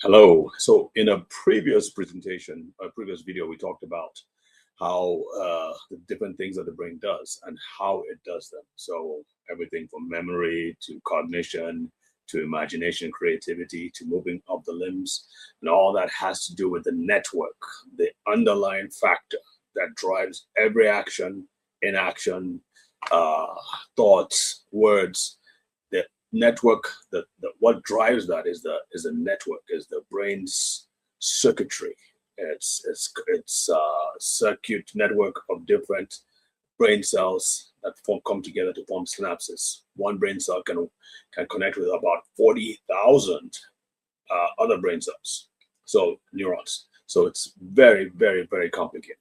Hello. So in a previous presentation, a previous video, we talked about how the different things that the brain does and how it does them. So everything from memory to cognition to imagination, creativity to moving up the limbs, and all that has to do with the network, the underlying factor that drives every action, inaction, uh, thoughts, words. The network, what drives that is the network, is the brain's circuitry. It's circuit network of different brain cells that come together to form synapses. One brain cell can connect with about 40,000 other brain cells, so neurons. So it's very, very, very complicated.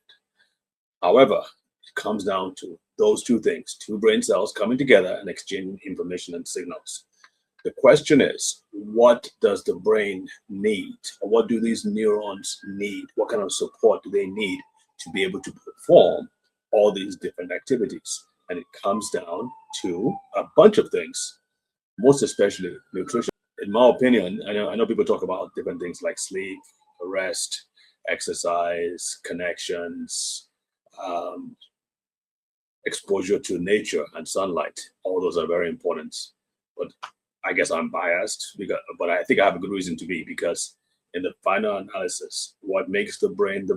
However, it comes down to those two things: two brain cells coming together and exchanging information and signals. The question is, what does the brain need? Or what do these neurons need? What kind of support do they need to be able to perform all these different activities? And it comes down to a bunch of things, most especially nutrition. In my opinion, I know people talk about different things like sleep, rest, exercise, connections, um, exposure to nature and sunlight. All those are very important. But I guess I'm biased, but I think I have a good reason to be, because in the final analysis, what makes the brain,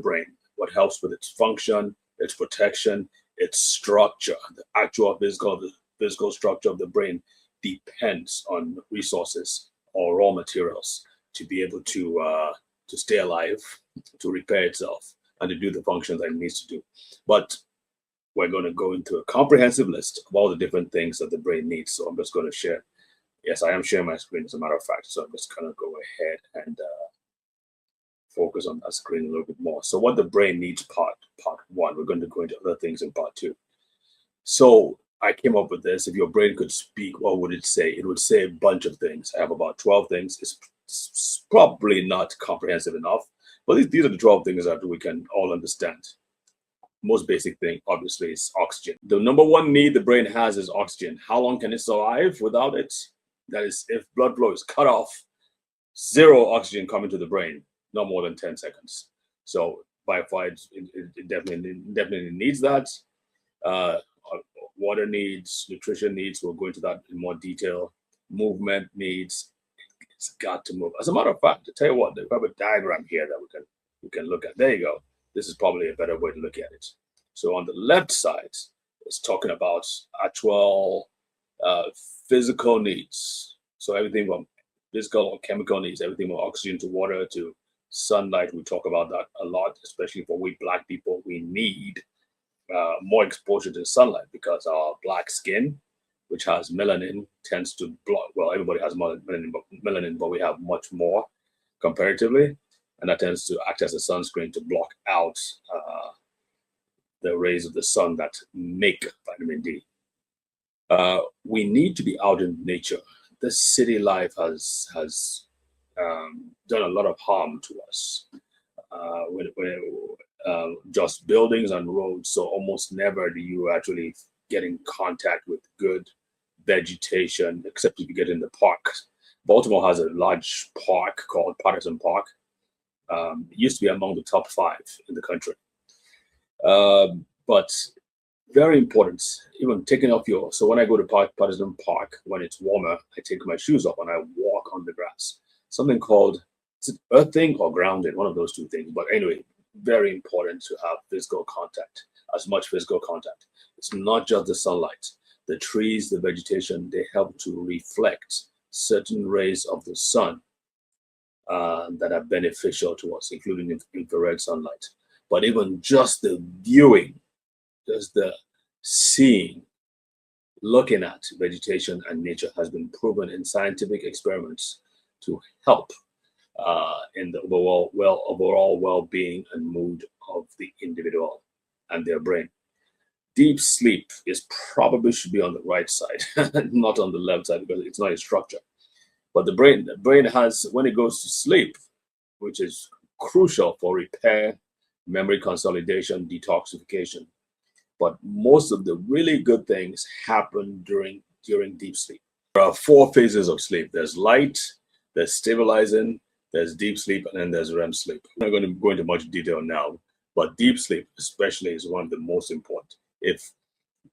what helps with its function, its protection, its structure, the actual physical structure of the brain depends on resources or raw materials to be able to stay alive, to repair itself, and to do the functions that it needs to do. But we're going to go into a comprehensive list of all the different things that the brain needs. So I'm just going to share. Yes, I am sharing my screen, as a matter of fact. So I'm just going to go ahead and focus on that screen a little bit more. So what the brain needs, part one. We're going to go into other things in part two. So I came up with this. If your brain could speak, what would it say? It would say a bunch of things. I have about 12 things. It's probably not comprehensive enough, but these are the 12 things that we can all understand. Most basic thing, obviously, is oxygen. The number one need the brain has is oxygen. How long can it survive without it? That is, if blood flow is cut off, zero oxygen coming to the brain, no more than 10 seconds. So by far, it definitely needs that. Water needs, nutrition needs. We'll go into that in more detail. Movement needs. It's got to move. As a matter of fact, to tell you what, we have a diagram here that we can look at. There you go. This is probably a better way to look at it. So on the left side, it's talking about actual physical needs. So everything from physical or chemical needs, everything from oxygen to water to sunlight. We talk about that a lot, especially for we Black people. We need more exposure to sunlight because our black skin, which has melanin, tends to block. Well, everybody has melanin, but we have much more comparatively, and that tends to act as a sunscreen to block out the rays of the sun that make vitamin D. We need to be out in nature. This city life has done a lot of harm to us. With just buildings and roads, so almost never do you actually get in contact with good vegetation, except if you get in the park. Baltimore has a large park called Patterson Park. It used to be among the top 5 in the country. But very important, even taking off so when I go to Patterson Park, when it's warmer, I take my shoes off and I walk on the grass. Something called, is it earthing or grounding? One of those two things. But anyway, very important to have physical contact, as much physical contact. It's not just the sunlight. The trees, the vegetation, they help to reflect certain rays of the sun that are beneficial to us, including infrared sunlight. But even just the viewing, just the seeing, looking at vegetation and nature has been proven in scientific experiments to help in the overall well-being and mood of the individual and their brain. Deep sleep probably should be on the right side, not on the left side, because it's not a structure. But the brain has, when it goes to sleep, which is crucial for repair, memory consolidation, detoxification. But most of the really good things happen during deep sleep. There are 4 phases of sleep. There's light, there's stabilizing, There's deep sleep, and then there's REM sleep. I'm not going to go into much detail now, but deep sleep especially is one of the most important, if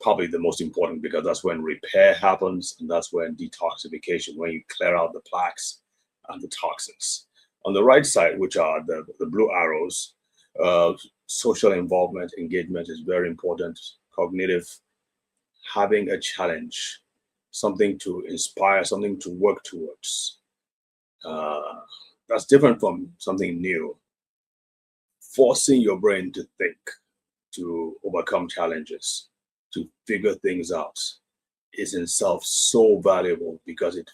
probably the most important, because that's when repair happens, and that's when detoxification, when you clear out the plaques and the toxins. On the right side, which are the blue arrows, social involvement, engagement is very important. Cognitive, having a challenge, something to inspire, something to work towards. That's different from something new. Forcing your brain to think, to overcome challenges, to figure things out is in itself so valuable, because it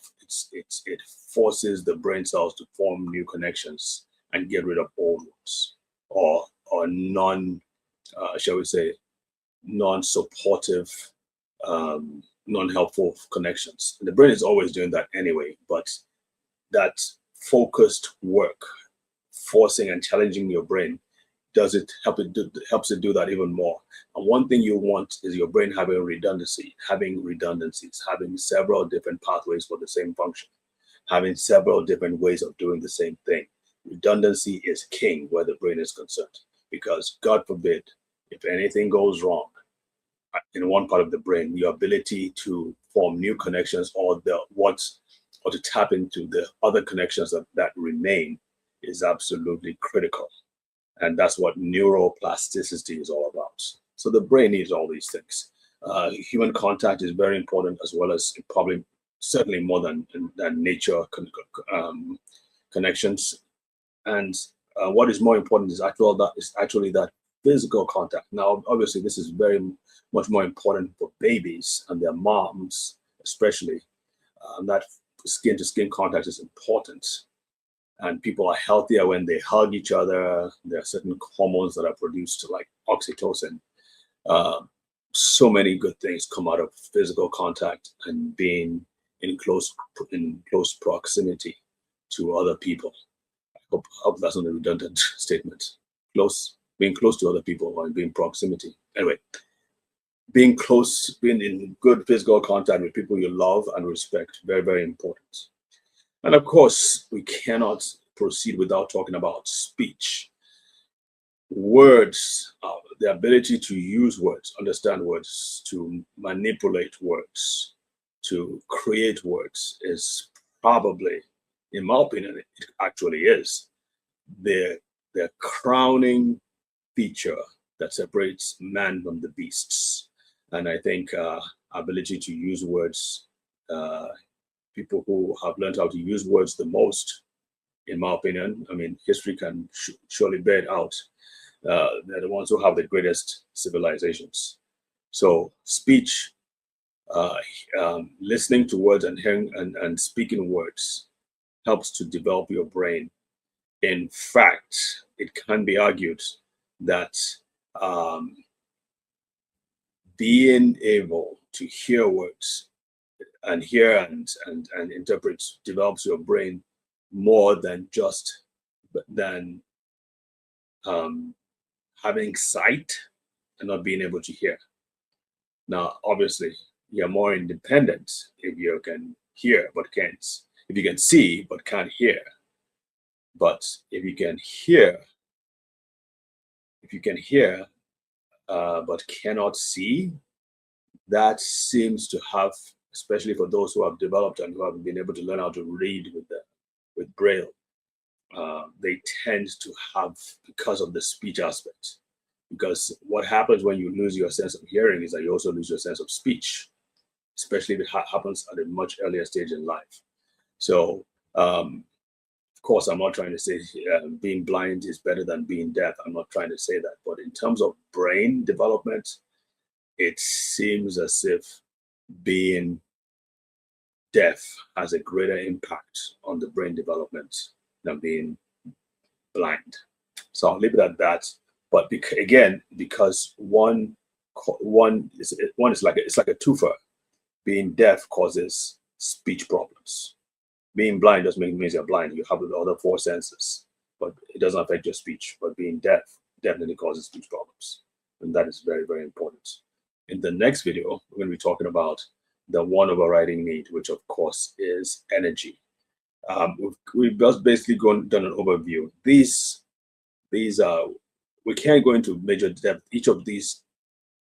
forces the brain cells to form new connections and get rid of old ones, or non shall we say non-supportive, non-helpful connections. And the brain is always doing that anyway, but that focused work, forcing and challenging your brain, helps it do that even more. And one thing you want is your brain having redundancies, having several different pathways for the same function, having several different ways of doing the same thing. Redundancy is king where the brain is concerned, because God forbid, if anything goes wrong in one part of the brain, your ability to form new connections, or to tap into the other connections that remain, is absolutely critical. And that's what neuroplasticity is all about. So the brain needs all these things. Human contact is very important, as well as probably certainly more than nature connections. And what is more important is actually that physical contact. Now, obviously, this is very much more important for babies and their moms, especially. That skin-to-skin contact is important. And people are healthier when they hug each other. There are certain hormones that are produced, like oxytocin. So many good things come out of physical contact and being in close proximity to other people. I hope that's not a redundant statement. Being close to other people and being proximity. Anyway, being in good physical contact with people you love and respect, very, very important. And of course, we cannot proceed without talking about speech. Words, the ability to use words, understand words, to manipulate words, to create words is probably, in my opinion, it actually is the crowning feature that separates man from the beasts. And I think ability to use words, people who have learned how to use words the most, in my opinion, I mean, history can surely bear it out. They're the ones who have the greatest civilizations. So speech, listening to words and hearing and speaking words helps to develop your brain. In fact, it can be argued that being able to hear words and hear and interpret develops your brain more than just having sight and not being able to hear. Now, obviously, you're more independent if you can hear but can't. If you can see but can't hear. But if you can hear but cannot see, that seems to have, especially for those who have developed and who have been able to learn how to read with Braille, they tend to have, because of the speech aspect. Because what happens when you lose your sense of hearing is that you also lose your sense of speech, especially if it happens at a much earlier stage in life. So, of course, I'm not trying to say being blind is better than being deaf. I'm not trying to say that. But in terms of brain development, it seems as if being deaf has a greater impact on the brain development than being blind. So I'll leave it at that. But because one is like a twofer. Being deaf causes speech problems. Being blind just means you're blind. You have the other four senses, but it doesn't affect your speech. But being deaf definitely causes speech problems, and that is very, very important. In the next video, we're going to be talking about the one overriding need, which of course is energy. We've just basically done an overview. These we can't go into major depth. Each of these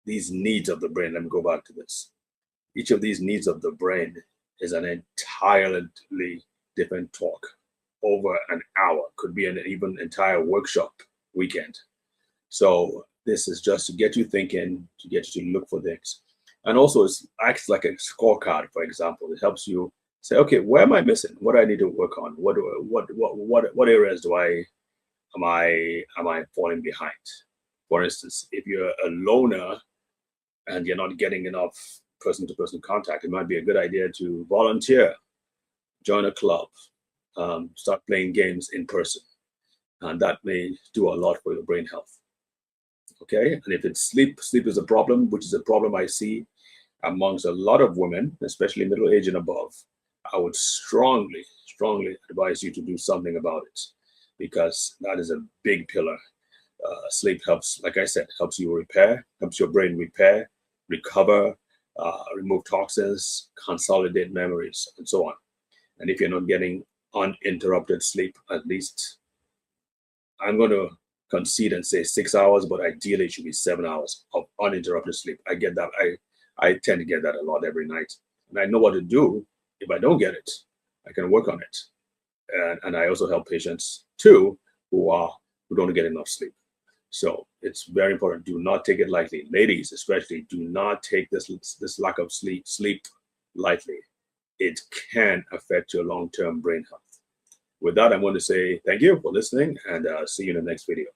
needs of the brain. Let me go back to this. Each of these needs of the brain is an entirely different talk over an hour. Could be an even entire workshop weekend. So this is just to get you thinking, to get you to look for things, and also it acts like a scorecard. For example, it helps you say, okay, where am I missing? What do I need to work on? What areas am I falling behind? For instance, if you're a loner and you're not getting enough person-to-person contact, it might be a good idea to volunteer, join a club, start playing games in person, and that may do a lot for your brain health. Okay, and if it's sleep is a problem, which is a problem I see amongst a lot of women, especially middle age and above. I would strongly advise you to do something about it, because that is a big pillar. Sleep helps, like I said, helps you repair, helps your brain repair, recover, remove toxins, consolidate memories, and so on. And if you're not getting uninterrupted sleep, at least I'm going to concede and say 6 hours, but ideally it should be 7 hours of uninterrupted sleep. I get that. I tend to get that a lot every night. And I know what to do if I don't get it. I can work on it. And I also help patients too who don't get enough sleep. So it's very important. Do not take it lightly. Ladies, especially, do not take this lack of sleep lightly. It can affect your long-term brain health. With that, I'm going to say thank you for listening, and see you in the next video.